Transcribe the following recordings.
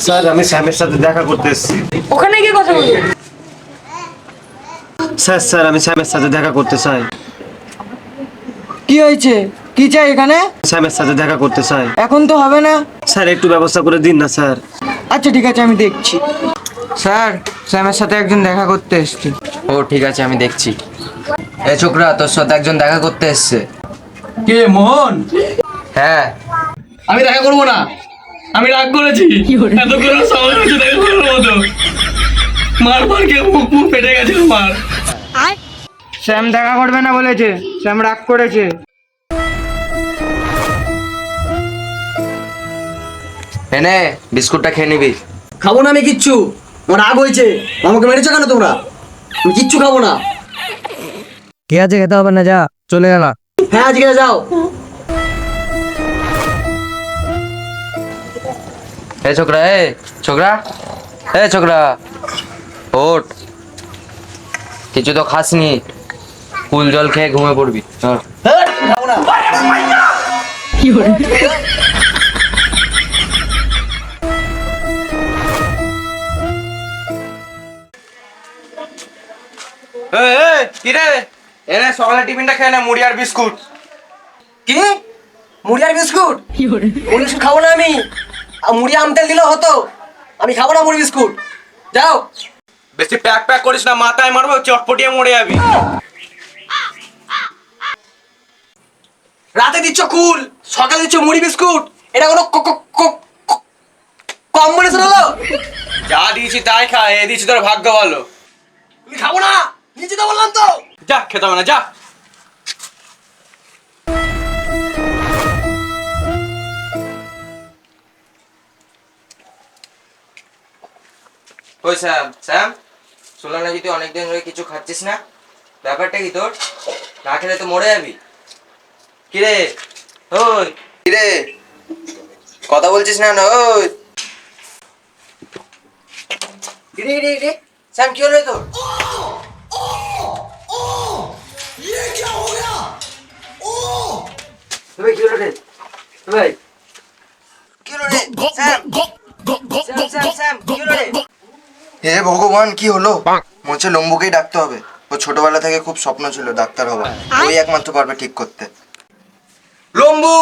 Sir আমি স্যামের সাথে দেখা করতে এসেছি। ওখানে গিয়ে কথা বলবি। স্যার আমি স্যামের সাথে দেখা করতে চাই। কি হয়েছে? কি চাই এখানে? স্যামের সাথে দেখা করতে চাই। এখন তো হবে না। স্যার একটু ব্যবস্থা করে দিন না স্যার। আচ্ছা ঠিক আছে, আমি দেখছি। স্যার, স্যামের সাথে একজন দেখা করতে এসেছি। ও ঠিক আছে, আমি দেখছি। এ ছোকরা, তোর সাথে একজন দেখা করতে এসছে। কে মোহন? হ্যাঁ। আমি দেখা করবো না, আমি রাগ করেছি। এত করে সময় হয়েছে দেখা করার মতো। মার কে মুখ মুখ ফেটে গেছে মার। স্যাম দেখা করবে না বলেছে, স্যাম রাগ করেছে। এনে বিস্কুটটা খেয়ে নিবি। খাবো না আমি কিচ্ছু, আমার রাগ হয়েছে। আমাকে মেরেছো কেন তোমরা? আমি কিচ্ছু খাবো না। ঠিক আছে, খেতে হবে না, যা চলে গেল। হ্যাঁ আজকে যাও। এ ছোকরা, ছোকরা ওঠ। কিছু তো খাসনি, কুল জল খেয়ে ঘুমিয়ে পড়বি। হ্যাঁ খাবো না। কি রে, এনে সকালে টিফিনটা খেয়ে নে, মুড়ি আর বিস্কুট। কি? মুড়ি আর বিস্কুট? মুড়ি বিস্কুট খাবো না আমি। আর মুড়ি আমতেল দিলেও হতো। আমি খাবো না মুড়ি বিস্কুট, যাও। বেশি প্যাক করিস না, মাথায় মারবো, চটপটিয়ে মরে যাবি। রাতে দিচ্ছ কুল, সকালে দিচ্ছ মুড়ি বিস্কুট। এটা কোনো কম্বিনেশন হলো? যা দিয়েছি তাই খা, এ দিয়েছি তোর ভাগ্য ভালো। আমি খাবো না, নিচে তো বললাম তো। যা, খেতে হবে না, যা। ওই স্যাম, শুনলাম নাকি তুই অনেকদিন ধরে কিছু খাচ্ছিস না। ব্যাপারটা কি তোর? না খেলে তো মরে যাবি। কিরে ওই, কিরে কথা বলছিস না? ওই রে স্যাম, কি হলো তোর? ভাই কি হলো রে? ভাই কি হলো রে? স্যাম স্যাম কি হলো রে? হে ভগবান, কি হলো? মনে হচ্ছে লম্বুকেই ডাকতে হবে। ও ছোটবেলা থেকে খুব স্বপ্ন ছিল ডাক্তার হওয়ার। ওই একমাত্র পারবে ঠিক করতে। লম্বু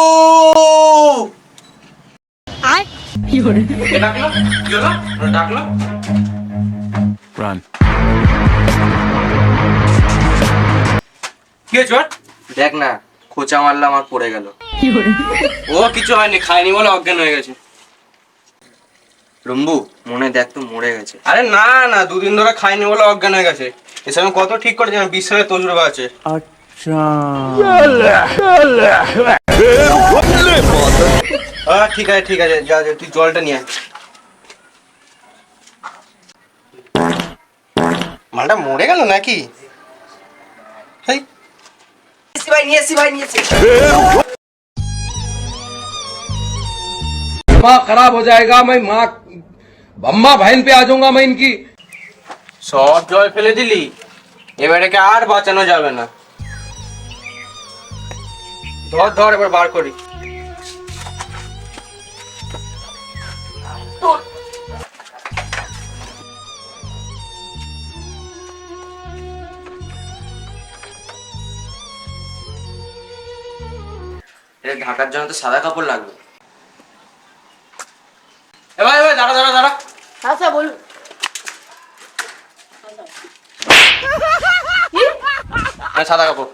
ডাকলো। কি হয়েছে? দেখ না, খোঁচা মারলাম আর পড়ে গেল। ও কিছু হয়নি, খায়নি বলে অজ্ঞান হয়ে গেছে। রম্বু, মনে দেখ তো মরে গেছে। আরে না না, দুদিন ধরে খাইনি বলে অজ্ঞান হয়ে গেছে। এসব কত ঠিক করে জানো, বিশ্বের তজুরবা আছে। ঠিক আছে, যা তুই জলটা নিয়ে আয়। মালটা মরে গেল নাকি? ভাই নিয়েছি। माँ खराब हो जाएगा, मैं माँ अम्मा बहन पे आ जाऊंगा मैं इनकी। সব জল ফেলে দিলি, এবারেকে আর বাঁচানো যাবে না। ধর এবার বার করি। এটা ঢাকার জন্য তো সাদা কাপড় লাগবে। ভাই দাঁড়া। আচ্ছা বলুন। সাদা কাপড়।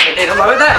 এটা এরকম ভাবে দেয়?